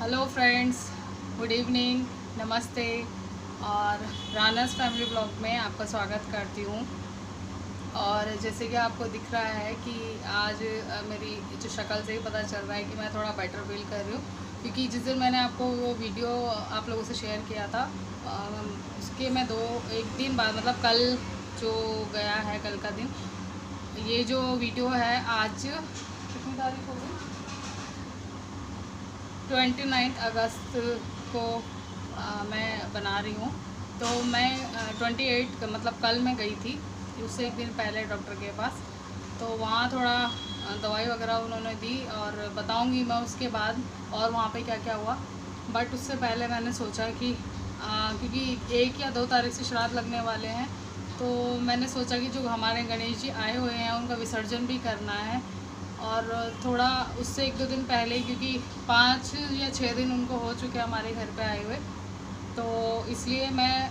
Hello friends, good evening, नमस्ते। और Rana's family blog में आपका स्वागत करती हूँ। और जैसे कि आपको दिख रहा है कि आज मेरी जो शक्ल से ही पता चल रहा है कि मैं थोड़ा बेटर फील कर रही हूँ, क्योंकि जिस दिन मैंने आपको वो वीडियो आप लोगों से शेयर किया था उसके मैं एक दिन बाद मतलब कल जो गया है, कल का दिन, ये जो वीडियो है आज कितनी तारीख हो गई, 29 अगस्त को मैं बना रही हूँ। तो मैं 28 मतलब कल मैं गई थी, उससे एक दिन पहले डॉक्टर के पास। तो वहाँ थोड़ा दवाई वगैरह उन्होंने दी और बताऊँगी मैं उसके बाद और वहाँ पे क्या क्या हुआ। बट उससे पहले मैंने सोचा कि क्योंकि 1 या 2 तारीख से श्राद्ध लगने वाले हैं, तो मैंने सोचा कि जो हमारे गणेश जी आए हुए हैं उनका विसर्जन भी करना है। और थोड़ा उससे 1-2 दिन पहले, क्योंकि 5 या 6 दिन उनको हो चुके हमारे घर पे आए हुए, तो इसलिए मैं,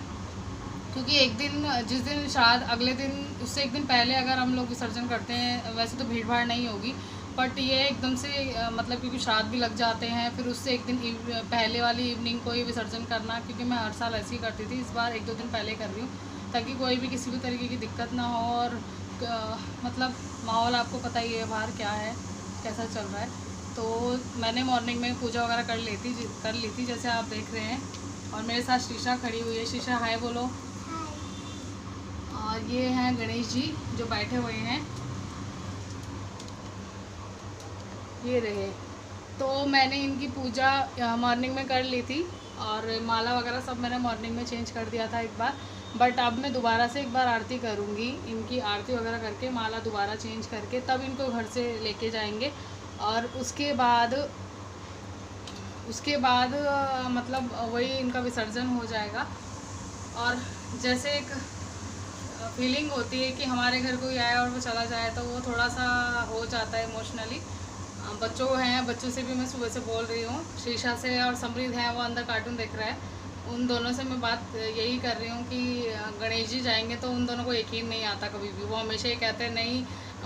क्योंकि एक दिन जिस दिन श्राद्ध अगले दिन उससे एक दिन पहले अगर हम लोग विसर्जन करते हैं, वैसे तो भीड़ भाड़ नहीं होगी, बट ये एकदम से मतलब क्योंकि श्राद्ध भी लग जाते हैं, फिर उससे एक दिन पहले वाली इवनिंग को ही विसर्जन करना, क्योंकि मैं हर साल ऐसे ही करती थी, इस बार 1-2 दिन पहले कर रही हूँ ताकि कोई भी किसी भी तरीके की दिक्कत ना हो। और मतलब माहौल आपको पता ही है बाहर क्या है, कैसा चल रहा है। तो मैंने मॉर्निंग में पूजा वगैरह कर ली थी जैसे आप देख रहे हैं। और मेरे साथ शीशा खड़ी हुई है। शीशा हाय बोलो। और ये हैं गणेश जी जो बैठे हुए हैं, ये रहे। तो मैंने इनकी पूजा मॉर्निंग में कर ली थी और माला वगैरह सब मैंने मॉर्निंग में चेंज कर दिया था एक बार। बट अब मैं दोबारा से एक बार आरती करूँगी, इनकी आरती वगैरह करके माला दोबारा चेंज करके तब इनको घर से लेके जाएंगे। और उसके बाद मतलब वही इनका विसर्जन हो जाएगा। और जैसे एक फीलिंग होती है कि हमारे घर कोई आया और वो चला जाए, तो वो थोड़ा सा हो जाता है इमोशनली। बच्चों हैं, बच्चों से भी मैं सुबह से बोल रही हूँ, शीशा से और समृद्ध है, वो अंदर कार्टून देख रहा है, उन दोनों से मैं बात यही कर रही हूँ कि गणेश जी जाएंगे तो उन दोनों को यकीन नहीं आता कभी भी। वो हमेशा ये कहते हैं नहीं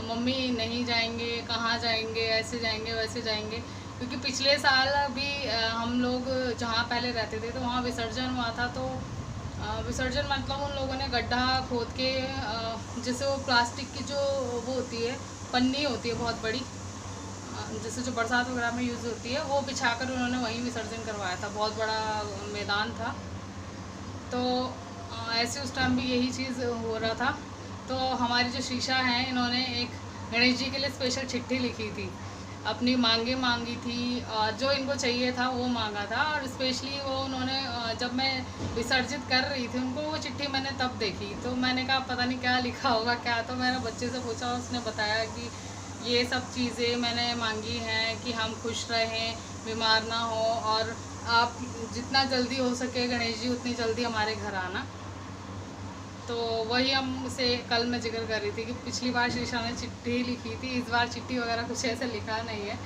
मम्मी नहीं जाएंगे, कहाँ जाएंगे, ऐसे जाएंगे वैसे जाएंगे। क्योंकि पिछले साल भी हम लोग जहाँ पहले रहते थे तो वहाँ विसर्जन हुआ था। तो विसर्जन मतलब उन लोगों ने गड्ढा खोद के जैसे वो प्लास्टिक की जो वो होती है, पन्नी होती है बहुत बड़ी, जैसे जो बरसात वगैरह में यूज़ होती है, वो बिछाकर उन्होंने वहीं विसर्जन करवाया था। बहुत बड़ा मैदान था। तो ऐसे उस टाइम भी यही चीज़ हो रहा था। तो हमारी जो शीशा है, इन्होंने एक गणेश जी के लिए स्पेशल चिट्ठी लिखी थी, अपनी मांगे मांगी थी, और जो इनको चाहिए था वो मांगा था। और स्पेशली वो उन्होंने जब मैं विसर्जित कर रही थी उनको वो चिट्ठी मैंने तब देखी, तो मैंने कहा पता नहीं क्या लिखा होगा क्या। तो मैंने बच्चे से पूछा, उसने बताया कि ये सब चीज़ें मैंने मांगी हैं कि हम खुश रहें, बीमार ना हो, और आप जितना जल्दी हो सके गणेश जी उतनी जल्दी हमारे घर आना। तो वही हम से कल मैं जिक्र कर रही थी कि पिछली बार शीशा ने चिट्ठी लिखी थी, इस बार चिट्ठी वगैरह कुछ ऐसे लिखा नहीं है।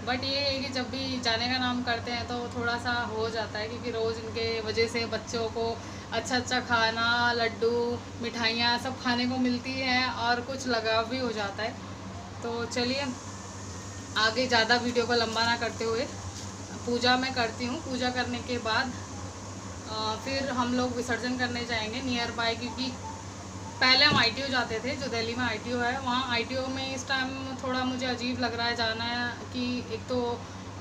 बट ये है कि जब भी जाने का नाम करते हैं तो थोड़ा सा हो जाता है, क्योंकि रोज़ इनके वजह से बच्चों को अच्छा अच्छा खाना, लड्डू, मिठाइयाँ सब खाने को मिलती हैं और कुछ लगाव भी हो जाता है। तो चलिए आगे ज़्यादा वीडियो को लंबा ना करते हुए पूजा मैं करती हूँ। पूजा करने के बाद फिर हम लोग विसर्जन करने जाएंगे नियर बाय, क्योंकि पहले हम आईटीओ जाते थे, जो दिल्ली में आईटीओ है, वहाँ आईटीओ में इस टाइम थोड़ा मुझे अजीब लग रहा है जाना है, कि एक तो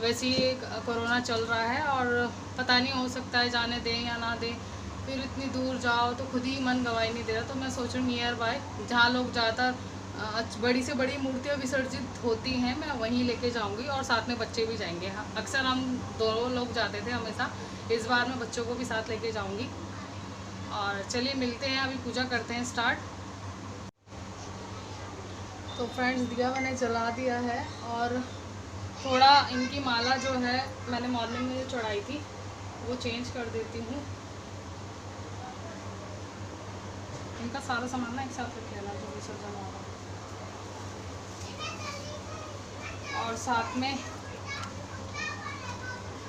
वैसे ही कोरोना चल रहा है और पता नहीं हो सकता है जाने दें या ना दें, फिर इतनी दूर जाओ तो खुद ही मन गवाही नहीं दे रहा। तो मैं सोच रही हूँ नियर बाय जहाँ लोग ज़्यादातर बड़ी से बड़ी मूर्तियाँ विसर्जित होती हैं, मैं वहीं लेके जाऊँगी और साथ में बच्चे भी जाएंगे। हाँ, अक्सर हम दो लोग जाते थे हमेशा, इस बार मैं बच्चों को भी साथ लेके जाऊँगी। और चलिए मिलते हैं, अभी पूजा करते हैं स्टार्ट। तो फ्रेंड्स दिया मैंने जला दिया है, और थोड़ा इनकी माला जो है मैंने मॉर्निंग में जो चढ़ाई थी वो चेंज कर देती हूँ। इनका सारा सामान ना एक साथ रख लेना जो विसर्जन वाला। और साथ में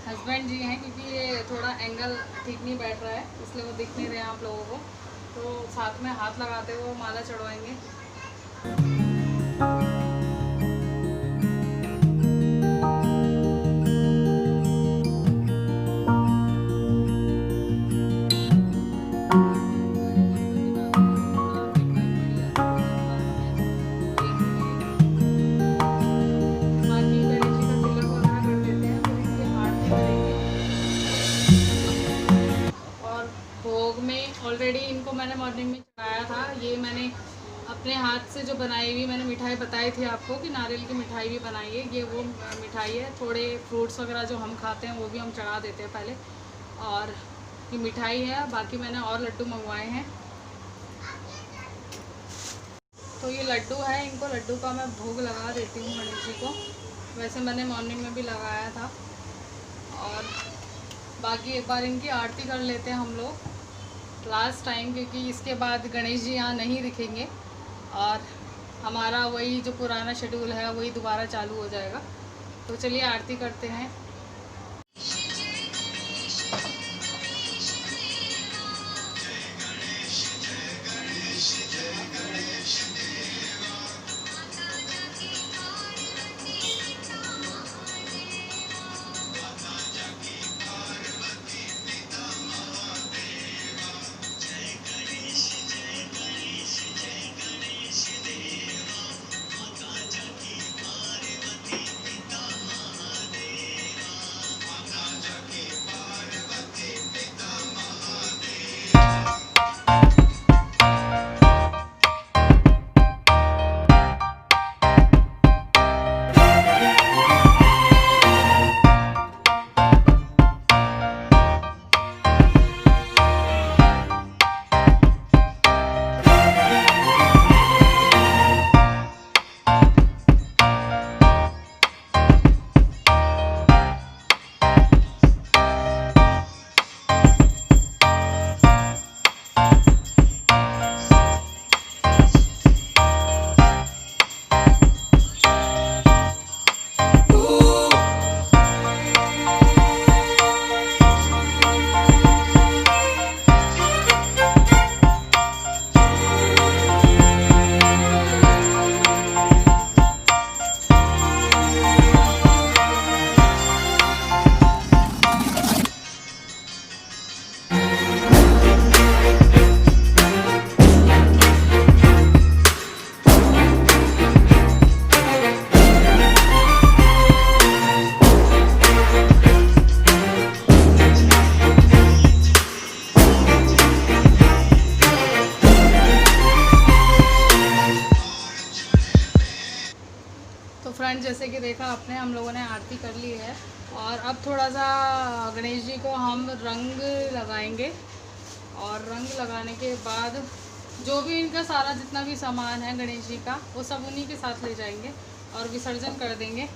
हस्बैंड जी हैं, क्योंकि ये थोड़ा एंगल ठीक नहीं बैठ रहा है इसलिए वो दिख नहीं रहे हैं आप लोगों को, तो साथ में हाथ लगाते हुए माला चढ़वाएंगे। ऑलरेडी इनको मैंने मॉर्निंग में चढ़ाया था। ये मैंने अपने हाथ से जो बनाई हुई मैंने मिठाई बताई थी आपको कि नारियल की मिठाई भी बनाई है। ये वो मिठाई है। थोड़े फ्रूट्स वगैरह जो हम खाते हैं वो भी हम चढ़ा देते हैं पहले, और ये मिठाई है। बाकी मैंने और लड्डू मंगवाए हैं। तो ये लड्डू है, इनको लड्डू का मैं भोग लगा देती हूँ गणेश जी को। वैसे मैंने मॉर्निंग में भी लगाया था। और बाकी एक बार इनकी आरती कर लेते हैं हम लोग लास्ट टाइम, क्योंकि इसके बाद गणेश जी यहाँ नहीं दिखेंगे और हमारा वही जो पुराना शेड्यूल है वही दोबारा चालू हो जाएगा। तो चलिए आरती करते हैं। तो फ्रेंड, जैसे कि देखा आपने, हम लोगों ने आरती कर ली है और अब थोड़ा सा गणेश जी को हम रंग लगाएंगे। और रंग लगाने के बाद जो भी इनका सारा जितना भी सामान है गणेश जी का वो सब उन्हीं के साथ ले जाएंगे और विसर्जन कर देंगे।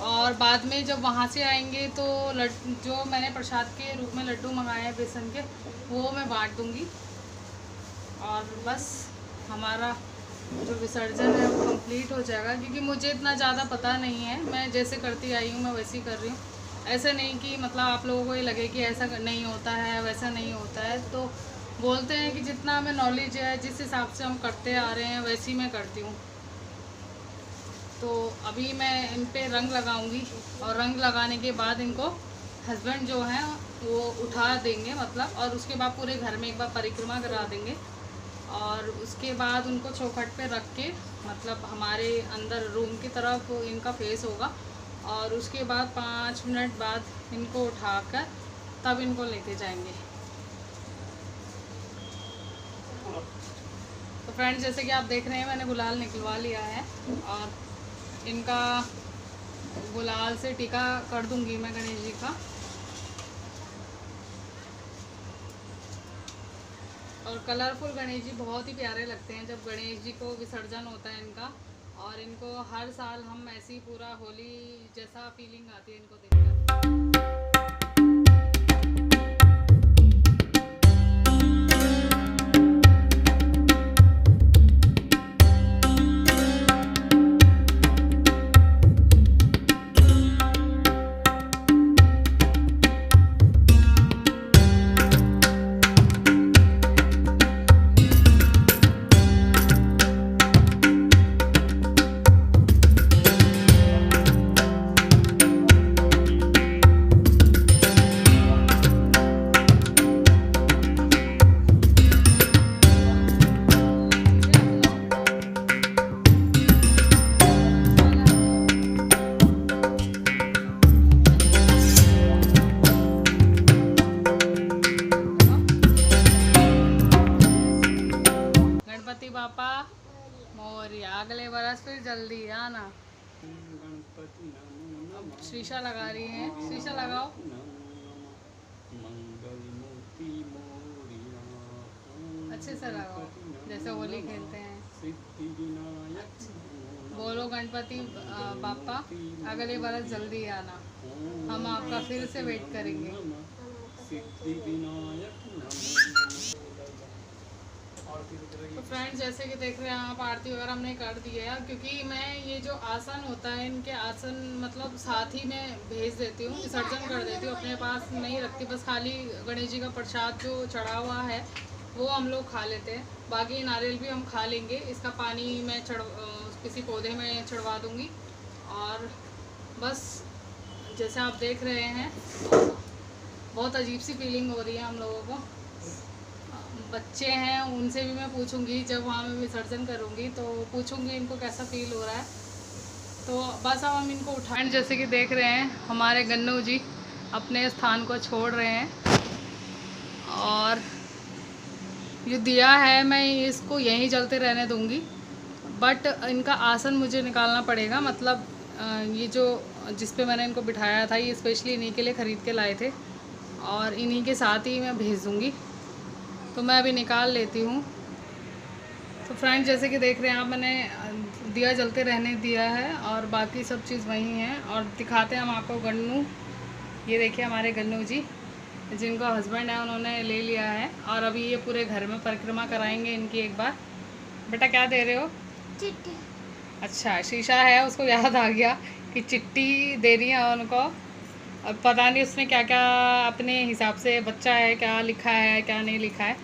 और बाद में जब वहाँ से आएंगे तो जो मैंने प्रसाद के रूप में लड्डू मंगाए हैं बेसन के, वो मैं बांट दूँगी। और बस हमारा जो विसर्जन है वो कंप्लीट हो जाएगा। क्योंकि मुझे इतना ज़्यादा पता नहीं है, मैं जैसे करती आई हूँ मैं वैसे ही कर रही हूँ। ऐसा नहीं कि मतलब आप लोगों को ये लगे कि ऐसा नहीं होता है वैसा नहीं होता है। तो बोलते हैं कि जितना हमें नॉलेज है, जिस हिसाब से हम करते आ रहे हैं वैसे ही मैं करती हूँ। तो अभी मैं इन पे रंग लगाऊंगी और रंग लगाने के बाद इनको हस्बैंड जो हैं वो उठा देंगे मतलब, और उसके बाद पूरे घर में एक बार परिक्रमा करा देंगे। और उसके बाद उनको चौखट पे रख के मतलब हमारे अंदर रूम की तरफ इनका फेस होगा। और उसके बाद 5 मिनट बाद इनको उठाकर तब इनको लेके जाएंगे। तो फ्रेंड्स, जैसे कि आप देख रहे हैं मैंने गुलाल निकलवा लिया है और इनका गुलाल से टीका कर दूंगी मैं गणेश जी का। और कलरफुल गणेश जी बहुत ही प्यारे लगते हैं जब गणेश जी को विसर्जन होता है इनका। और इनको हर साल हम ऐसे ही पूरा होली जैसा फीलिंग आती है इनको देखकर। जल्दी आना। गणपति नमो नमः। शीशा लगा रही हैं, शीशा लगाओ। मंगल मूर्ति मोरिया। अच्छे से लगाओ जैसे होली खेलते हैं। सिद्धि विनायक बोलो गणपति बाप्पा अगले बरस जल्दी आना, हम आपका फिर से वेट करेंगे। सिद्धि विनायक। तो फ्रेंड्स जैसे कि देख रहे हैं आप, आरती वगैरह हमने कर दी है, क्योंकि मैं ये जो आसन होता है इनके आसन मतलब साथ ही में भेज देती हूँ, विसर्जन कर देती हूँ, अपने पास नहीं रखती। बस खाली गणेश जी का प्रसाद जो चढ़ा हुआ है वो हम लोग खा लेते हैं, बाकी नारियल भी हम खा लेंगे। इसका पानी मैं किसी पौधे में चढ़वा दूँगी। और बस जैसे आप देख रहे हैं बहुत अजीब सी फीलिंग हो रही है हम लोगों को। बच्चे हैं उनसे भी मैं पूछूंगी, जब वहाँ मैं विसर्जन करूँगी तो पूछूंगी इनको कैसा फील हो रहा है। तो बस अब हम इनको उठाएं। जैसे कि देख रहे हैं हमारे गन्नू जी अपने स्थान को छोड़ रहे हैं, और जो दिया है मैं इसको यहीं जलते रहने दूंगी, बट इनका आसन मुझे निकालना पड़ेगा। मतलब ये जो जिस पे मैंने इनको बिठाया था ये स्पेशली इन्हीं के लिए ख़रीद के लाए थे, और इन्हीं के साथ ही मैं भेज दूँगी। तो मैं अभी निकाल लेती हूँ। तो फ्रेंड्स जैसे कि देख रहे हैं आप, मैंने दिया जलते रहने दिया है और बाकी सब चीज़ वही है। और दिखाते हैं हम आपको गन्नू। ये देखिए हमारे गन्नू जी, जिनका हस्बैंड है उन्होंने ले लिया है, और अभी ये पूरे घर में परिक्रमा कराएंगे इनकी एक बार। बेटा क्या दे रहे हो? चिट्ठी। अच्छा शीशा है, उसको याद आ गया कि चिट्ठी दे रही है उनको। अब पता नहीं उसने क्या क्या अपने हिसाब से, बच्चा है क्या लिखा है क्या नहीं लिखा है।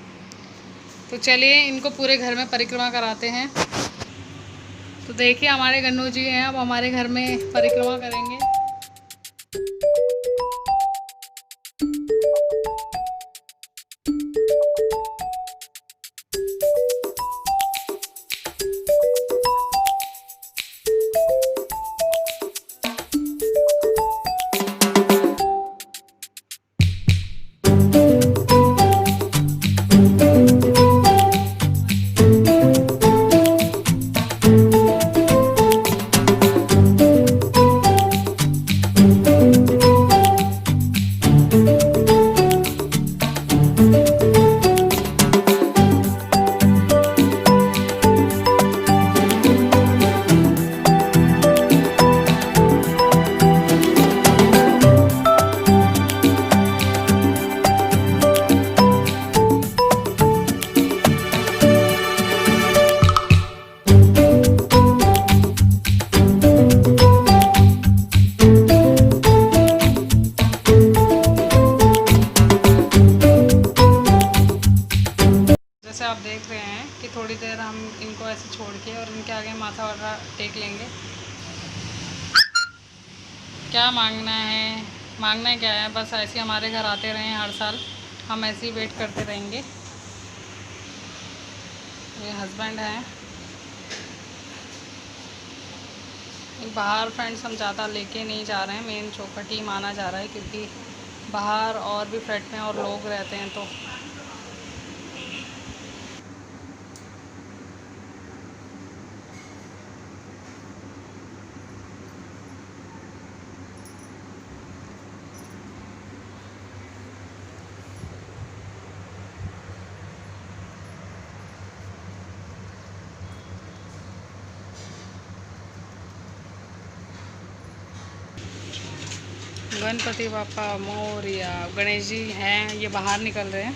तो चलिए इनको पूरे घर में परिक्रमा कराते हैं। तो देखिए हमारे गन्नू जी हैं, अब हमारे घर में परिक्रमा करेंगे। आप देख रहे हैं कि थोड़ी देर हम इनको ऐसे छोड़ के और इनके आगे माथा वाला टेक लेंगे। क्या मांगना है, मांगना क्या है, बस ऐसे हमारे घर आते रहें हर साल, हम ऐसे ही वेट करते रहेंगे। ये हस्बैंड है। बाहर फ्रेंड्स हम ज़्यादा लेके नहीं जा रहे हैं, मेन चौखट ही माना जा रहा है, क्योंकि बाहर और भी फ्लैट में और लोग रहते हैं। तो गणपति बाप्पा मोरिया, गणेश जी हैं, ये बाहर निकल रहे हैं।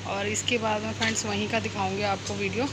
और इसके बाद में फ्रेंड्स वहीं का दिखाऊंगी आपको वीडियो।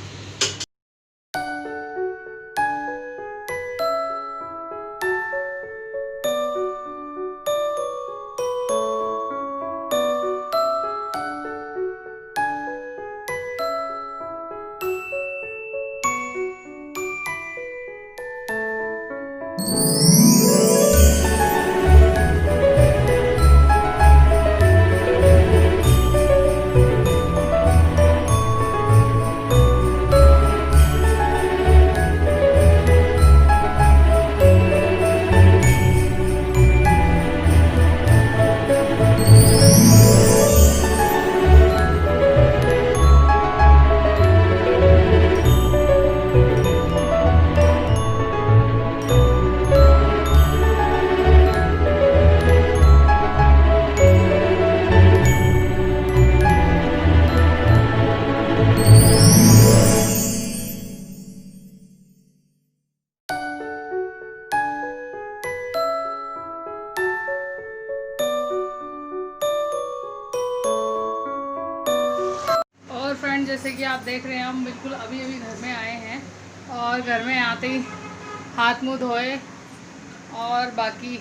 फ्रेंड, जैसे कि आप देख रहे हैं हम बिल्कुल अभी अभी घर में आए हैं और घर में आते ही हाथ मुंह धोए और बाकी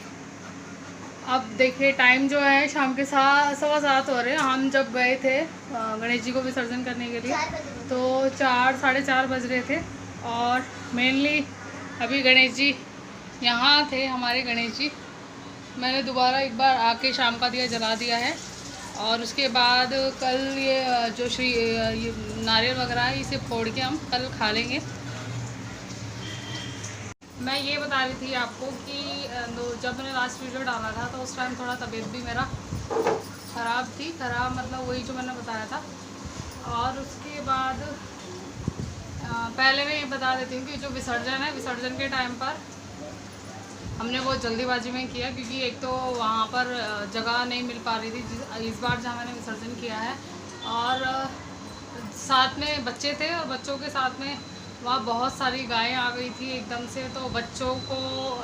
अब देखिए टाइम जो है शाम के 7:15 हो रहे हैं। हम जब गए थे गणेश जी को विसर्जन करने के लिए तो 4 साढ़े 4 बज रहे थे और मेनली अभी गणेश जी यहाँ थे, हमारे गणेश जी। मैंने दोबारा एक बार आके शाम का दिया जला दिया है और उसके बाद कल ये जो ये नारियल वगैरह है इसे फोड़ के हम कल खा लेंगे। मैं ये बता रही थी आपको कि जब मैंने लास्ट वीडियो डाला था तो उस टाइम थोड़ा तबीयत भी मेरा ख़राब थी। ख़राब मतलब वही जो मैंने बताया था। और उसके बाद पहले मैं ये बता देती हूँ कि जो विसर्जन है, विसर्जन के टाइम पर हमने बहुत जल्दीबाजी में किया क्योंकि एक तो वहाँ पर जगह नहीं मिल पा रही थी इस बार जहाँ मैंने विसर्जन किया है। और साथ में बच्चे थे और बच्चों के साथ में वहाँ बहुत सारी गायें आ गई थी एकदम से, तो बच्चों को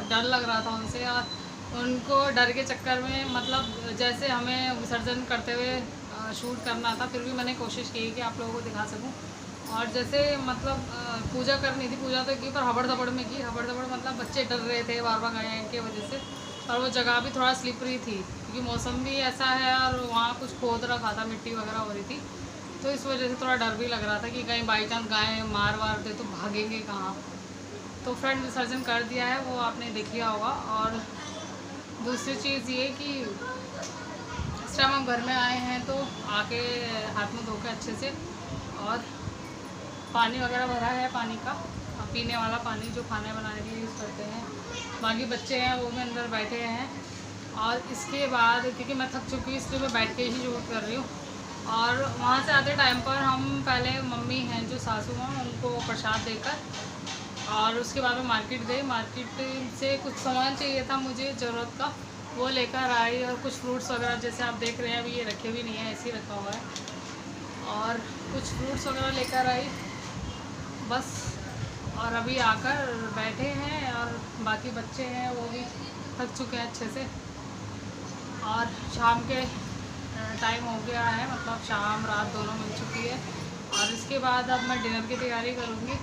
डर लग रहा था उनसे और उनको डर के चक्कर में मतलब जैसे हमें विसर्जन करते हुए शूट करना था, फिर भी मैंने कोशिश की कि आप लोगों को दिखा सकूं। और जैसे मतलब पूजा करनी थी, पूजा तो की पर हबड़ दबड़ में की। हबड़ दबड़ मतलब बच्चे डर रहे थे बार बार गायें के वजह से, और वो जगह भी थोड़ा स्लिपरी थी क्योंकि मौसम भी ऐसा है और वहाँ कुछ खोद रखा था, मिट्टी वगैरह हो रही थी, तो इस वजह से थोड़ा डर भी लग रहा था कि कहीं बाई चांस गाय मार वार दे तो भागेंगे कहाँ। तो फ्रेंड विसर्जन कर दिया है, वो आपने देख लिया होगा। और दूसरी चीज़ ये कि इस टाइम हम घर में आए हैं तो आके हाथ मुँह धो के अच्छे से, और पानी वगैरह भरा है, पानी का पीने वाला पानी जो खाने बनाने के लिए यूज़ करते हैं। बाकी बच्चे हैं वो भी अंदर बैठे हैं। और इसके बाद क्योंकि मैं थक चुकी हूँ इसलिए मैं बैठ के ही शूट कर रही हूँ। और वहाँ से आते टाइम पर हम पहले मम्मी हैं जो सासू माँ, उनको प्रसाद देकर और उसके बाद में मार्केट गई। मार्केट से कुछ सामान चाहिए था मुझे ज़रूरत का, वो लेकर आई। और कुछ फ्रूट्स वगैरह जैसे आप देख रहे हैं अभी ये रखे भी नहीं है, ऐसे ही रखा हुआ है। और कुछ फ्रूट्स वगैरह लेकर आई बस। और अभी आकर बैठे हैं और बाकी बच्चे हैं वो भी थक चुके हैं अच्छे से। और शाम के टाइम हो गया है, मतलब शाम रात दोनों मिल चुकी है। और इसके बाद अब मैं डिनर की तैयारी करूँगी।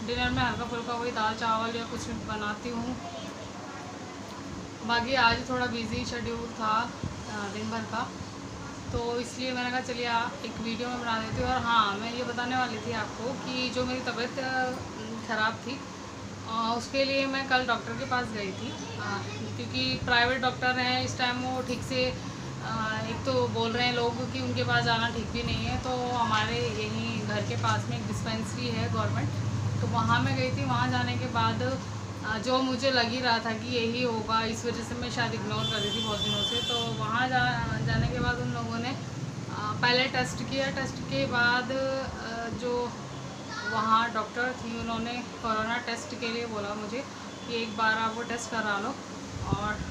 डिनर में हल्का फुल्का वही दाल चावल या कुछ बनाती हूँ। बाकी आज थोड़ा बिज़ी शेड्यूल था दिन भर का, तो इसलिए मैंने कहा चलिए एक वीडियो में बना देती हूँ। और हाँ, मैं ये बताने वाली थी आपको कि जो मेरी तबीयत ख़राब थी उसके लिए मैं कल डॉक्टर के पास गई थी क्योंकि प्राइवेट डॉक्टर हैं इस टाइम, वो ठीक से एक तो बोल रहे हैं लोग कि उनके पास जाना ठीक भी नहीं है। तो हमारे यहीं घर के पास में एक डिस्पेंसरी है गवर्नमेंट, तो वहाँ मैं गई थी। वहाँ जाने के बाद जो मुझे लग ही रहा था कि यही होगा, इस वजह से मैं शायद इग्नोर कर रही थी बहुत दिनों से। तो वहाँ जाने के बाद उन लोगों ने पहले टेस्ट किया। टेस्ट के बाद जो वहाँ डॉक्टर थी उन्होंने कोरोना टेस्ट के लिए बोला मुझे कि एक बार आप वो टेस्ट करा लो। और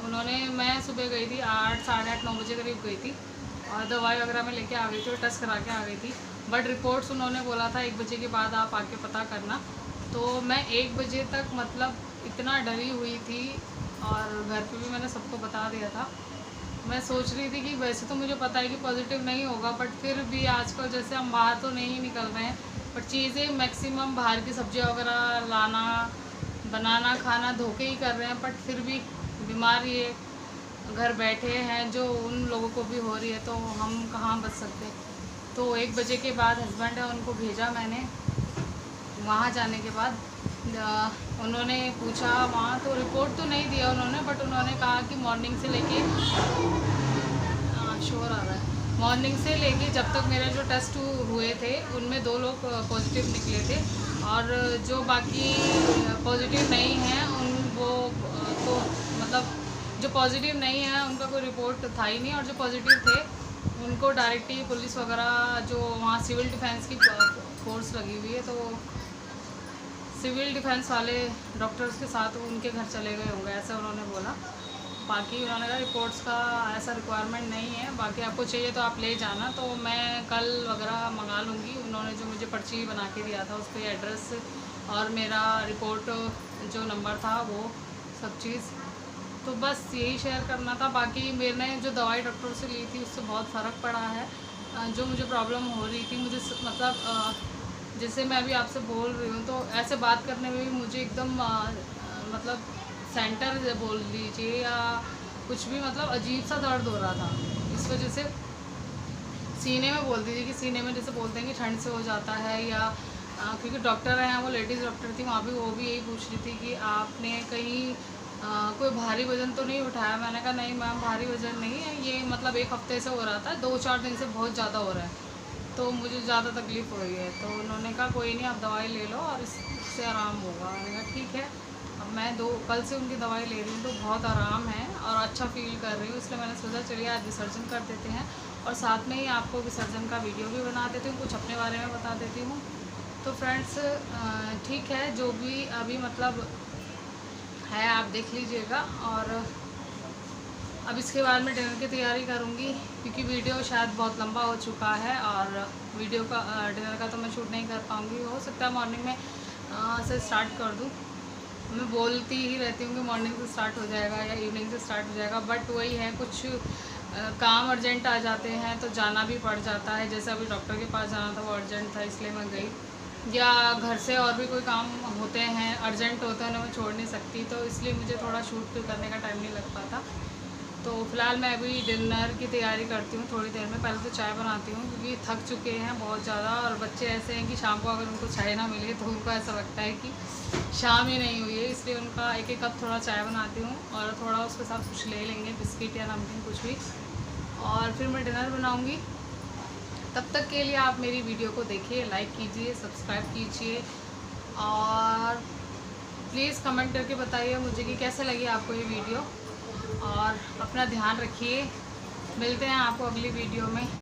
उन्होंने, मैं सुबह गई थी 8 साढ़े 8 9 बजे करीब गई थी और दवाई वगैरह में लेके आ गई थी और टेस्ट करा के आ गई थी। बट रिपोर्ट्स उन्होंने बोला था 1 बजे के बाद आप आके पता करना। तो मैं 1 बजे तक मतलब इतना डरी हुई थी और घर पे भी मैंने सबको बता दिया था। मैं सोच रही थी कि वैसे तो मुझे पता है कि पॉजिटिव नहीं होगा, बट फिर भी आजकल जैसे हम बाहर तो नहीं निकल रहे हैं, बट चीज़ें मैक्सिमम बाहर की सब्जियां वगैरह लाना बनाना खाना धोके ही कर रहे हैं, बट फिर भी बीमार ये घर बैठे हैं जो उन लोगों को भी हो रही है, तो हम कहाँ बच सकते। तो 1 बजे के बाद हस्बैंड है उनको भेजा मैंने। वहाँ जाने के बाद उन्होंने पूछा वहाँ, तो रिपोर्ट तो नहीं दिया उन्होंने, बट उन्होंने कहा कि मॉर्निंग से लेके शोर आ रहा है, मॉर्निंग से लेके जब तक मेरे जो टेस्ट हुए थे उनमें 2 लोग पॉजिटिव निकले थे और जो बाकी पॉजिटिव नहीं हैं उन वो तो मतलब जो पॉजिटिव नहीं है उनका कोई रिपोर्ट था ही नहीं। और जो पॉजिटिव थे उनको डायरेक्ट ही पुलिस वगैरह जो वहाँ सिविल डिफेंस की फोर्स लगी हुई है, तो सिविल डिफेंस वाले डॉक्टर्स के साथ उनके घर चले गए होंगे, ऐसा उन्होंने बोला। बाकी उन्होंने कहा रिपोर्ट्स का ऐसा रिक्वायरमेंट नहीं है, बाकी आपको चाहिए तो आप ले जाना। तो मैं कल वगैरह मंगा लूँगी। उन्होंने जो मुझे पर्ची बना के दिया था उस पर एड्रेस और मेरा रिपोर्ट जो नंबर था वो सब चीज़, तो बस यही शेयर करना था। बाकी मैंने जो दवाई डॉक्टर से ली थी उससे बहुत फ़र्क पड़ा है। जो मुझे प्रॉब्लम हो रही थी, मुझे मतलब जैसे मैं अभी आपसे बोल रही हूँ तो ऐसे बात करने में भी मुझे एकदम मतलब सेंटर बोल लीजिए या कुछ भी, मतलब अजीब सा दर्द हो रहा था। इस वजह से सीने में बोलती थी कि सीने में जैसे बोलते हैं कि ठंड से हो जाता है, या क्योंकि डॉक्टर हैं, वो लेडीज़ डॉक्टर थी, वहाँ भी वो भी यही पूछ रही थी कि आपने कहीं कोई भारी वज़न तो नहीं उठाया। मैंने कहा नहीं मैम, भारी वज़न नहीं है, ये मतलब 1 हफ़्ते से हो रहा था, 2-4 दिन से बहुत ज़्यादा हो रहा है, तो मुझे ज़्यादा तकलीफ़ हो रही है। तो उन्होंने कहा कोई नहीं, आप दवाई ले लो और इससे आराम होगा। मैंने कहा ठीक है। अब मैं कल से उनकी दवाई ले रही हूँ तो बहुत आराम है और अच्छा फ़ील कर रही हूँ, इसलिए मैंने सोचा चलिए आज विसर्जन कर देते हैं और साथ में ही आपको विसर्जन का वीडियो भी बना देती हूँ, कुछ अपने बारे में बता देती हूँ। तो फ्रेंड्स ठीक है, जो भी अभी मतलब है आप देख लीजिएगा। और अब इसके बाद मैं डिनर की तैयारी करूँगी, क्योंकि वीडियो शायद बहुत लंबा हो चुका है और वीडियो का डिनर का तो मैं शूट नहीं कर पाऊँगी। हो सकता है मॉर्निंग में से स्टार्ट कर दूँ। मैं बोलती ही रहती हूँ कि मॉर्निंग से स्टार्ट हो जाएगा या इवनिंग से स्टार्ट हो जाएगा, बट वही है, कुछ काम अर्जेंट आ जाते हैं तो जाना भी पड़ जाता है। जैसे अभी डॉक्टर के पास जाना था, वो अर्जेंट था इसलिए मैं गई, या घर से और भी कोई काम होते हैं अर्जेंट होते हैं, उन्हें मैं छोड़ नहीं सकती, तो इसलिए मुझे थोड़ा शूट करने का टाइम नहीं लग पाता। तो फ़िलहाल मैं अभी डिनर की तैयारी करती हूँ थोड़ी देर में। पहले तो चाय बनाती हूँ क्योंकि थक चुके हैं बहुत ज़्यादा, और बच्चे ऐसे हैं कि शाम को अगर उनको चाय ना मिले तो उनको ऐसा लगता है कि शाम ही नहीं हुई है, इसलिए उनका एक एक कप थोड़ा चाय बनाती हूँ और थोड़ा उसके साथ कुछ ले लेंगे, बिस्किट या नमकीन कुछ भी, और फिर मैं डिनर बनाऊँगी। तब तक के लिए आप मेरी वीडियो को देखिए, लाइक कीजिए, सब्सक्राइब कीजिए और प्लीज़ कमेंट करके बताइए मुझे कि कैसे लगी आपको ये वीडियो, और अपना ध्यान रखिए। मिलते हैं आपको अगली वीडियो में।